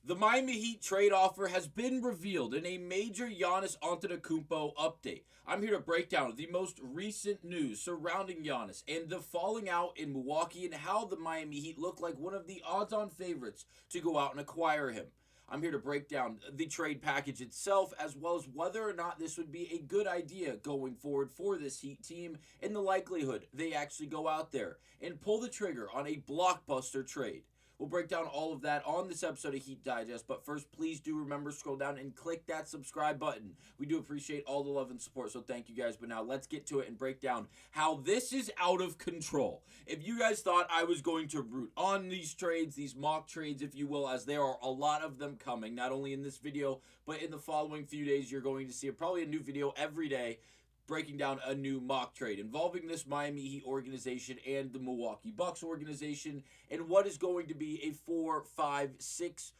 The Miami Heat trade offer has been revealed in a major Giannis Antetokounmpo update. I'm here to break down the most recent news surrounding Giannis and the falling out in Milwaukee and how the Miami Heat look like one of the odds-on favorites to go out and acquire him. I'm here to break down the trade package itself, as well as whether or not this would be a good idea going forward for this Heat team, and the likelihood they actually go out there and pull the trigger on a blockbuster trade. We'll break down all of that on this episode of Heat Digest, but first, please do remember to scroll down and click that subscribe button. We do appreciate all the love and support, so thank you guys. But now let's get to it and break down how this is out of control. If you guys thought I was going to root on these trades, these mock trades, if you will, as there are a lot of them coming, not only in this video, but in the following few days, you're going to see probably a new video every day breaking down a new mock trade involving this Miami Heat organization and the Milwaukee Bucks organization, and what is going to be a 4, 5, 6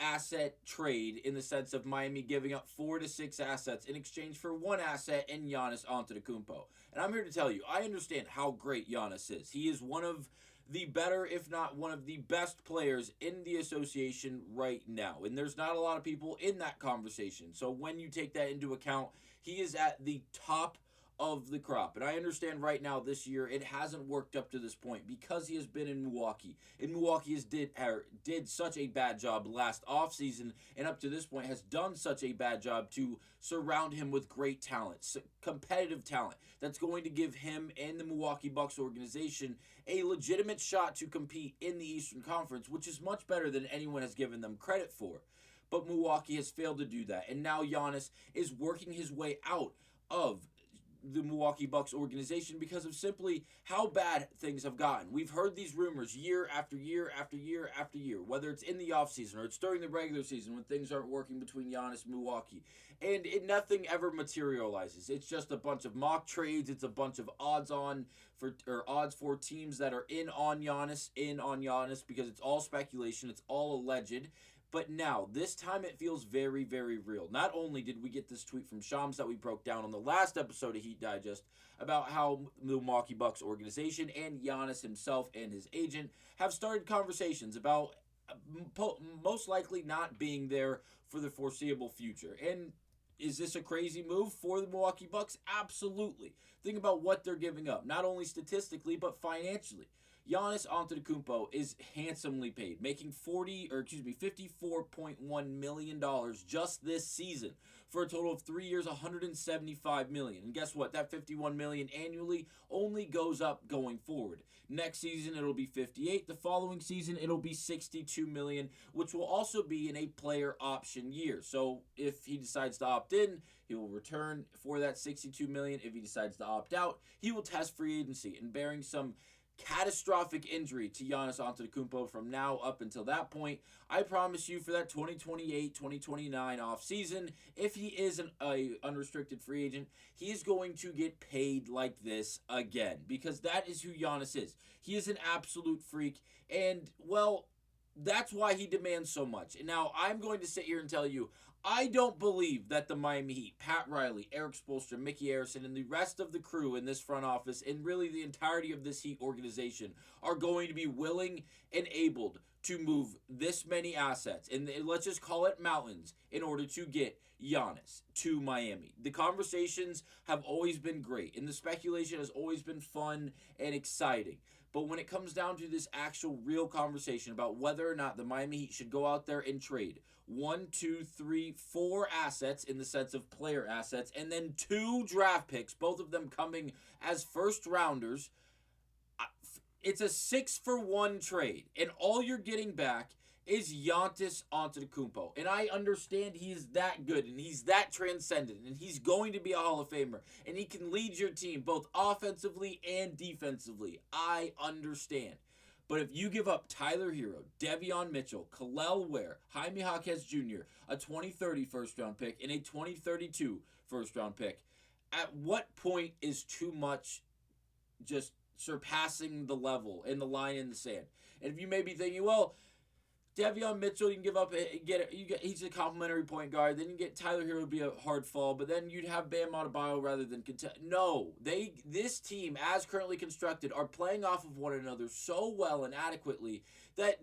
asset trade, in the sense of Miami giving up 4 to 6 assets in exchange for 1 asset in Giannis Antetokounmpo. And I'm here to tell you, I understand how great Giannis is. He is one of the better, if not one of the best players in the association right now. And there's not a lot of people in that conversation. So when you take that into account, he is at the top of the crop. And I understand right now this year it hasn't worked up to this point because he has been in Milwaukee. And Milwaukee did such a bad job last offseason, and up to this point has done such a bad job to surround him with great talent, competitive talent that's going to give him and the Milwaukee Bucks organization a legitimate shot to compete in the Eastern Conference, which is much better than anyone has given them credit for. But Milwaukee has failed to do that, and now Giannis is working his way out of the Milwaukee Bucks organization because of simply how bad things have gotten. We've heard these rumors year after year after year after year, whether it's in the offseason or it's during the regular season when things aren't working between Giannis and Milwaukee. And nothing ever materializes. It's just a bunch of mock trades. It's a bunch of odds for teams that are in on Giannis because it's all speculation. It's all alleged. But now, this time it feels very, very real. Not only did we get this tweet from Shams that we broke down on the last episode of Heat Digest about how the Milwaukee Bucks organization and Giannis himself and his agent have started conversations about most likely not being there for the foreseeable future. And is this a crazy move for the Milwaukee Bucks? Absolutely. Think about what they're giving up, not only statistically, but financially. Giannis Antetokounmpo is handsomely paid, making $54.1 million just this season for a total of 3 years, $175 million. And guess what? That $51 million annually only goes up going forward. Next season it'll be 58. The following season it'll be 62 million, which will also be in a player option year. So if he decides to opt in, he will return for that 62 million. If he decides to opt out, he will test free agency, and bearing some catastrophic injury to Giannis Antetokounmpo from now up until that point, I promise you for that 2028-2029 offseason, if he is an unrestricted free agent, he is going to get paid like this again, because that is who Giannis is. He is an absolute freak, and, well, that's why he demands so much. And now I'm going to sit here and tell you, I don't believe that the Miami Heat, Pat Riley, Eric Spoelstra, Mickey Arison, and the rest of the crew in this front office, and really the entirety of this Heat organization, are going to be willing and able to move this many assets, and let's just call it mountains, in order to get Giannis to Miami. The conversations have always been great, and the speculation has always been fun and exciting. But when it comes down to this actual real conversation about whether or not the Miami Heat should go out there and trade 1, 2, 3, 4 assets in the sense of player assets, and then 2 draft picks, both of them coming as first rounders, it's a 6-for-1 trade, and all you're getting back is Giannis Antetokounmpo. And I understand he's that good, and he's that transcendent, and he's going to be a Hall of Famer, and he can lead your team both offensively and defensively. I understand. But if you give up Tyler Hero, Devion Mitchell, Kel'el Ware, Jaime Jaquez Jr., a 2030 first-round pick, and a 2032 first-round pick, at what point is too much just surpassing the level and the line in the sand? And if you may be thinking, well, Devion Mitchell, you can give up, he's a complimentary point guard. Then you get Tyler Hero would be a hard fall, but then you'd have Bam Adebayo rather than No, this team, as currently constructed, are playing off of one another so well and adequately that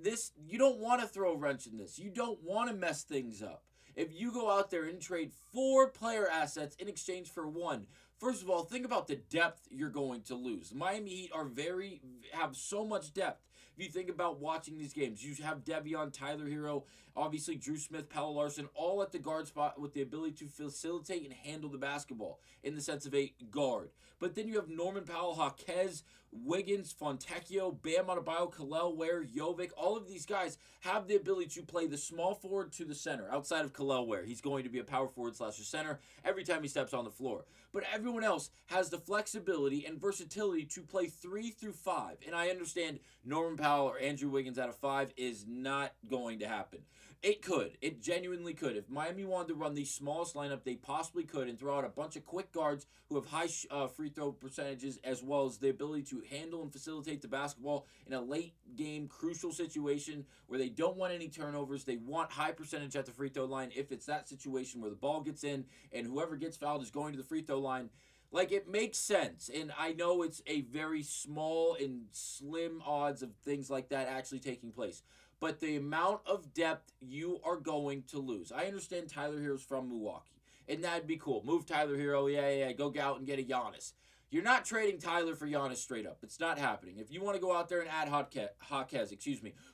you don't want to throw a wrench in this. You don't want to mess things up. If you go out there and trade 4 player assets in exchange for 1, first of all, think about the depth you're going to lose. The Miami Heat have so much depth. If you think about watching these games, you have Devion, Tyler Hero, obviously Drew Smith, Pelle Larsson, all at the guard spot with the ability to facilitate and handle the basketball in the sense of a guard. But then you have Norman Powell, Jaquez, Wiggins, Fontecchio, Bam Adebayo, Kel'el Ware, Jovic. All of these guys have the ability to play the small forward to the center. Outside of Kel'el Ware, he's going to be a power forward / a center every time he steps on the floor. But everyone else has the flexibility and versatility to play 3 through 5. And I understand Norman Powell or Andrew Wiggins out of 5 is not going to happen. It could. It genuinely could. If Miami wanted to run the smallest lineup they possibly could and throw out a bunch of quick guards who have high free throw percentages as well as the ability to handle and facilitate the basketball in a late game crucial situation where they don't want any turnovers, they want high percentage at the free throw line if it's that situation where the ball gets in and whoever gets fouled is going to the free throw line. Like, it makes sense, and I know it's a very small and slim odds of things like that actually taking place. But the amount of depth you are going to lose. I understand Tyler Hero's from Milwaukee, and that'd be cool. Move Tyler Hero, go out and get a Giannis. You're not trading Tyler for Giannis straight up. It's not happening. If you want to go out there and add Jaquez,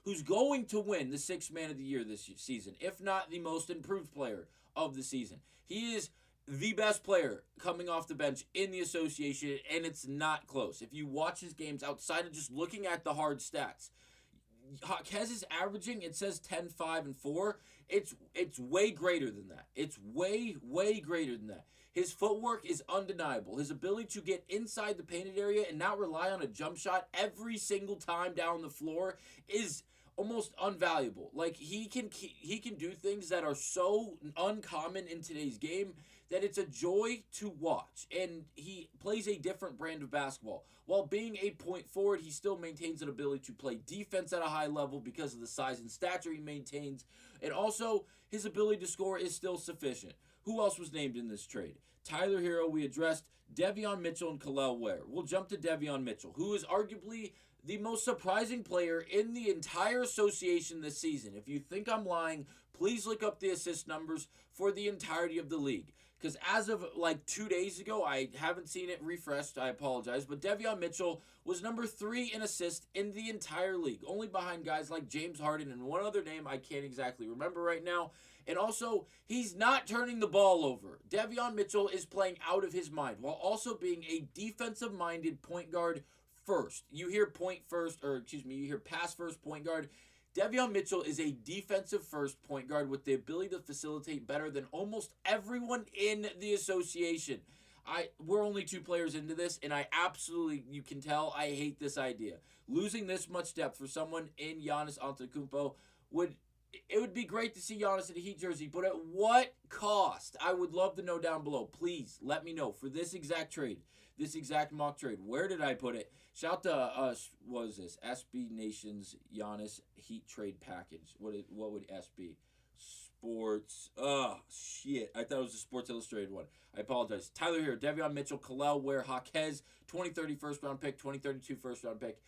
who's going to win the 6th Man of the Year this season, if not the most improved player of the season. He is the best player coming off the bench in the association, and it's not close. If you watch his games outside of just looking at the hard stats, Jaquez is averaging, it says 10, 5, and 4. It's way greater than that. It's way, way greater than that. His footwork is undeniable. His ability to get inside the painted area and not rely on a jump shot every single time down the floor is almost unvaluable. Like, he can do things that are so uncommon in today's game that it's a joy to watch. And he plays a different brand of basketball. While being a point forward, he still maintains an ability to play defense at a high level because of the size and stature he maintains. And also, his ability to score is still sufficient. Who else was named in this trade? Tyler Hero, we addressed. Devion Mitchell and Kel'el Ware. We'll jump to Devion Mitchell, who is arguably the most surprising player in the entire association this season. If you think I'm lying, please look up the assist numbers for the entirety of the league. Because as of like 2 days ago, I haven't seen it refreshed, I apologize, but Devion Mitchell was number 3 in assists in the entire league, only behind guys like James Harden and one other name I can't exactly remember right now. And also, he's not turning the ball over. Devion Mitchell is playing out of his mind while also being a defensive-minded point guard first. You hear pass first point guard. Devion Mitchell is a defensive-first point guard with the ability to facilitate better than almost everyone in the association. We're only 2 players into this, and you can tell, I hate this idea. Losing this much depth for someone in Giannis Antetokounmpo would be great to see Giannis in a Heat jersey, but at what cost? I would love to know down below. Please let me know for this exact trade, this exact mock trade. Where did I put it? Shout to us. What is this? SB Nation's Giannis Heat trade package. What would S be? Sports. Oh shit! I thought it was a Sports Illustrated one. I apologize. Tyler Hero, Devion Mitchell, Kel'el Ware, Jaquez, 2030 first round pick, 2032 first round pick.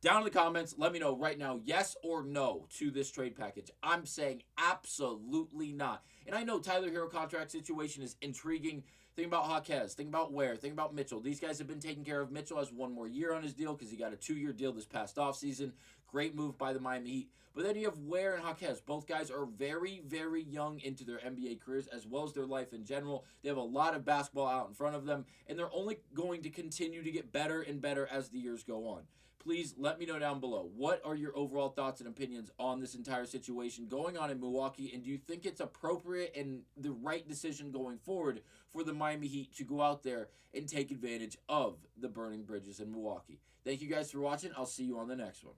Down in the comments, let me know right now, yes or no to this trade package. I'm saying absolutely not. And I know Tyler Hero contract situation is intriguing. Think about Jaquez. Think about Ware. Think about Mitchell. These guys have been taken care of. Mitchell has 1 more year on his deal because he got a 2-year deal this past offseason. Great move by the Miami Heat. But then you have Ware and Jaquez. Both guys are very, very young into their NBA careers as well as their life in general. They have a lot of basketball out in front of them, and they're only going to continue to get better and better as the years go on. Please let me know down below. What are your overall thoughts and opinions on this entire situation going on in Milwaukee? And do you think it's appropriate and the right decision going forward for the Miami Heat to go out there and take advantage of the burning bridges in Milwaukee? Thank you guys for watching. I'll see you on the next one.